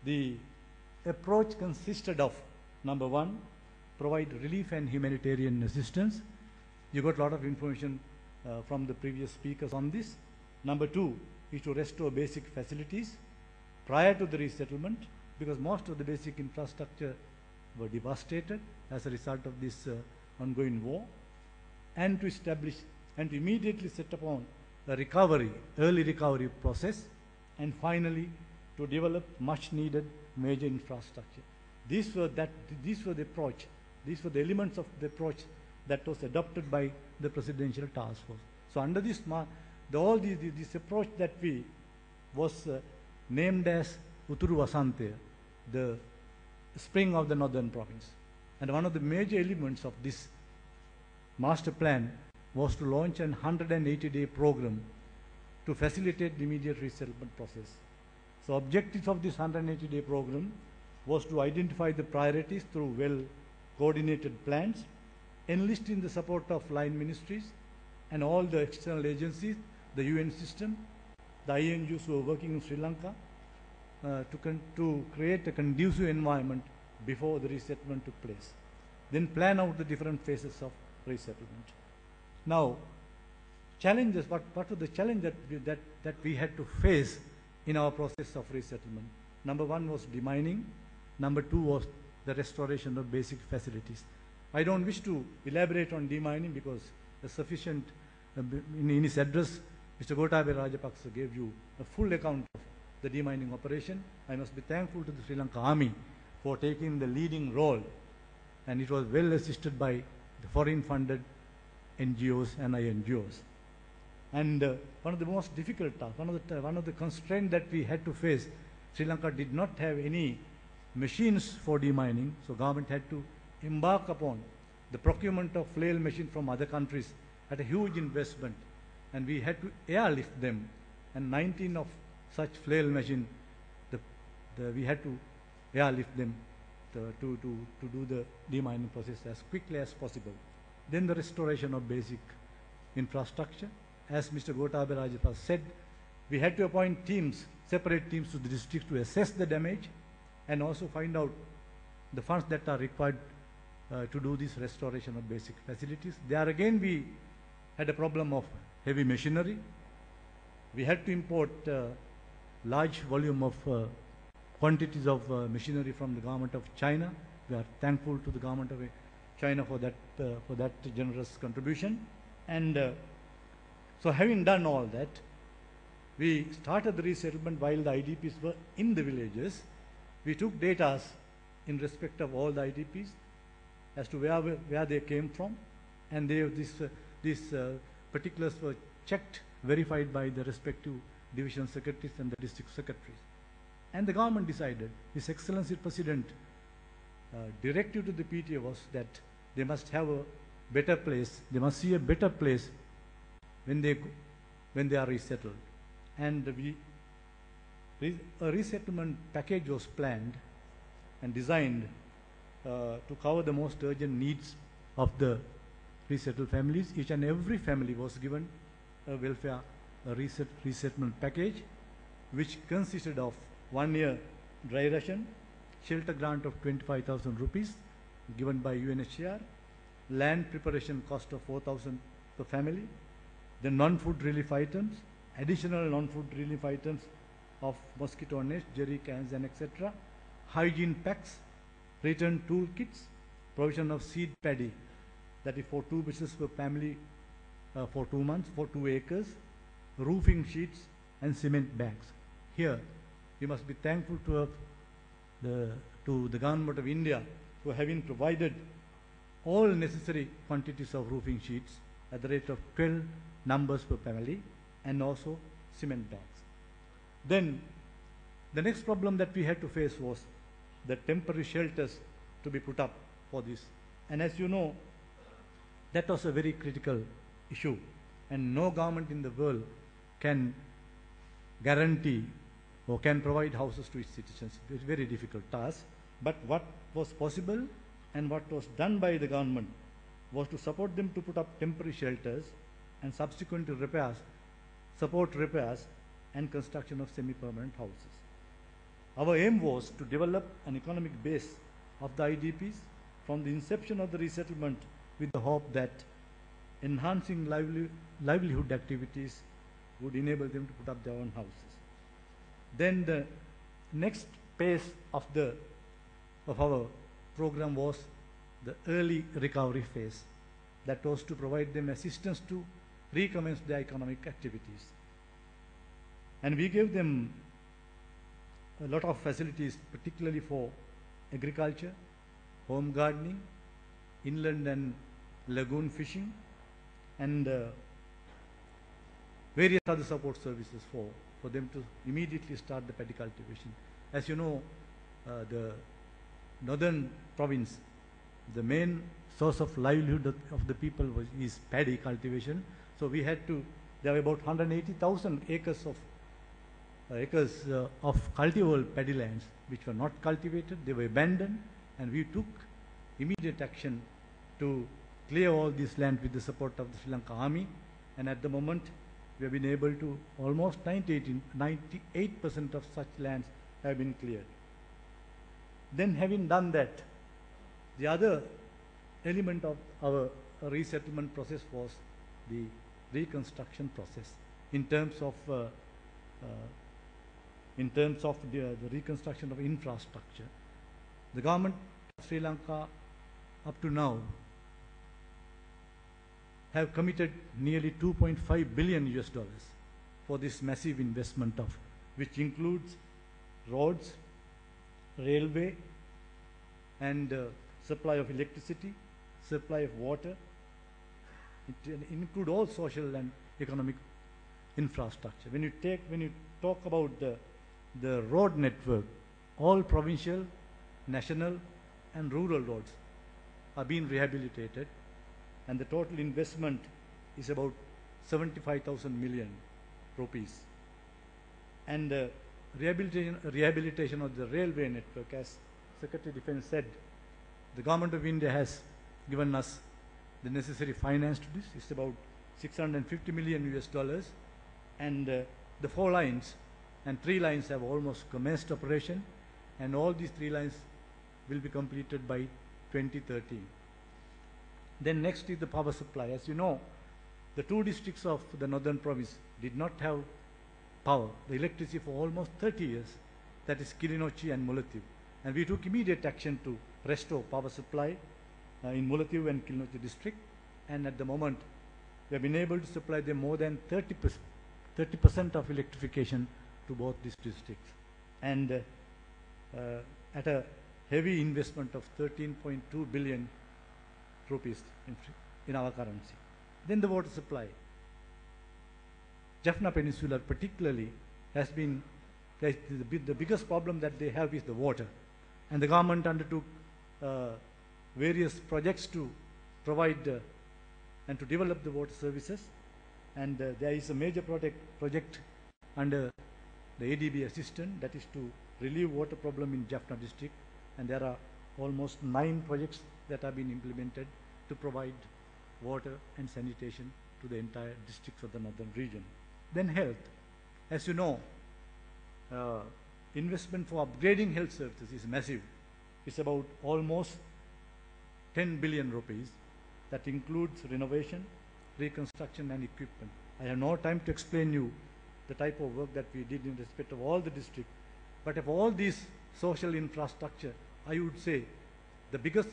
The approach consisted of, number one, provide relief and humanitarian assistance. You got a lot of information from the previous speakers on this. Number two is to restore basic facilities prior to the resettlement, because most of the basic infrastructure were devastated as a result of this ongoing war, and to establish and to immediately set upon a recovery, early recovery process, and finally to develop much needed major infrastructure. These were the approach, these were the elements of the approach that was adopted by the Presidential Task Force. So under this, this approach that was named as Utturu Vasantaya, the spring of the northern province. And one of the major elements of this master plan was to launch an 180-day program to facilitate the immediate resettlement process. So objectives of this 180-day program was to identify the priorities through well-coordinated plans, enlisting the support of line ministries and all the external agencies, the UN system, the INGOs who were working in Sri Lanka, to create a conducive environment before the resettlement took place. Then plan out the different phases of resettlement. Now, challenges, what were the challenges that we had to face in our process of resettlement? Number one was demining. Number two was the restoration of basic facilities. I don't wish to elaborate on demining because the sufficient, in his address, Mr. Gotabaya Rajapaksa gave you a full account of the demining operation. I must be thankful to the Sri Lanka Army for taking the leading role, and it was well assisted by the foreign funded NGOs and INGOs. And one of the most difficult tasks, one of the constraints that we had to face, Sri Lanka did not have any machines for demining, so government had to embark upon the procurement of flail machines from other countries at a huge investment, and we had to airlift them, and 19 of such flail machines, we had to airlift them to do the demining process as quickly as possible. Then the restoration of basic infrastructure. As Mr. Gotabaya Rajapaksa said, we had to appoint teams, separate teams to the district to assess the damage and also find out the funds that are required to do this restoration of basic facilities. There again we had a problem of heavy machinery. We had to import large volume of quantities of machinery from the government of China. We are thankful to the government of China for that generous contribution. And so having done all that, we started the resettlement while the IDPs were in the villages. We took data in respect of all the IDPs as to where they came from, and these particulars were checked, verified by the respective division secretaries and the district secretaries. And the government decided, His Excellency President directive to the PTA was that they must have a better place, they must see a better place when they are resettled. And a resettlement package was planned and designed to cover the most urgent needs of the resettled families. Each and every family was given a resettlement package, which consisted of 1 year dry ration, shelter grant of 25,000 rupees given by UNHCR, land preparation cost of 4,000 per family, the non-food relief items, additional non-food relief items of mosquito nets, jerry cans and etc., hygiene packs, return tool kits, provision of seed paddy, that is for 2 bushels per family for 2 months, for 2 acres, roofing sheets and cement bags. Here, we must be thankful to the Government of India for having provided all necessary quantities of roofing sheets at the rate of 12 numbers per family and also cement bags. Then, the next problem that we had to face was the temporary shelters to be put up for this. And as you know, that was a very critical issue, and no government in the world can guarantee or can provide houses to its citizens. It's a very difficult task. But what was possible and what was done by the government was to support them to put up temporary shelters and subsequently support repairs and construction of semi-permanent houses. Our aim was to develop an economic base of the IDPs from the inception of the resettlement with the hope that enhancing livelihood activities would enable them to put up their own houses. Then the next phase of our program was the early recovery phase. That was to provide them assistance to recommence their economic activities. And we gave them a lot of facilities, particularly for agriculture, home gardening, inland and lagoon fishing, and various other support services for them to immediately start the paddy cultivation. As you know, the northern province, the main source of livelihood of the people is paddy cultivation. So we had to, there were about 180,000 acres of cultivable paddy lands which were not cultivated, they were abandoned, and we took immediate action to clear all this land with the support of the Sri Lanka Army, and at the moment we have been able to almost 98% of such lands have been cleared. Then having done that, the other element of our resettlement process was the reconstruction process in terms of the reconstruction of infrastructure. The government of Sri Lanka up to now have committed nearly $2.5 billion for this massive investment of, which includes roads, railway, and supply of electricity, supply of water. It includes all social and economic infrastructure. When you talk about the road network, all provincial, national, and rural roads are being rehabilitated, and the total investment is about 75,000 million rupees. And rehabilitation of the railway network, as Secretary of Defense said, the Government of India has given us the necessary finance to this. It's about $650 million, and the 4 lines and 3 lines have almost commenced operation, and all these 3 lines will be completed by 2013. Then next is the power supply. As you know, the 2 districts of the northern province did not have power, the electricity, for almost 30 years. That is Kilinochchi and Mullaitivu. And we took immediate action to restore power supply in Mullaitivu and Kilinochchi district. And at the moment, we have been able to supply them more than 30% of electrification to both these districts. And at a heavy investment of 13.2 billion rupees in our currency. Then the water supply. Jaffna Peninsula particularly has been, the biggest problem that they have is the water. And the government undertook various projects to provide and to develop the water services. And there is a major project under the ADB assistant, that is to relieve water problem in Jaffna district. And there are almost 9 projects that have been implemented to provide water and sanitation to the entire districts of the northern region. Then health. As you know, investment for upgrading health services is massive. It's about almost 10 billion rupees. That includes renovation, reconstruction, and equipment. I have no time to explain you the type of work that we did in respect of all the districts. But of all these social infrastructure, I would say the biggest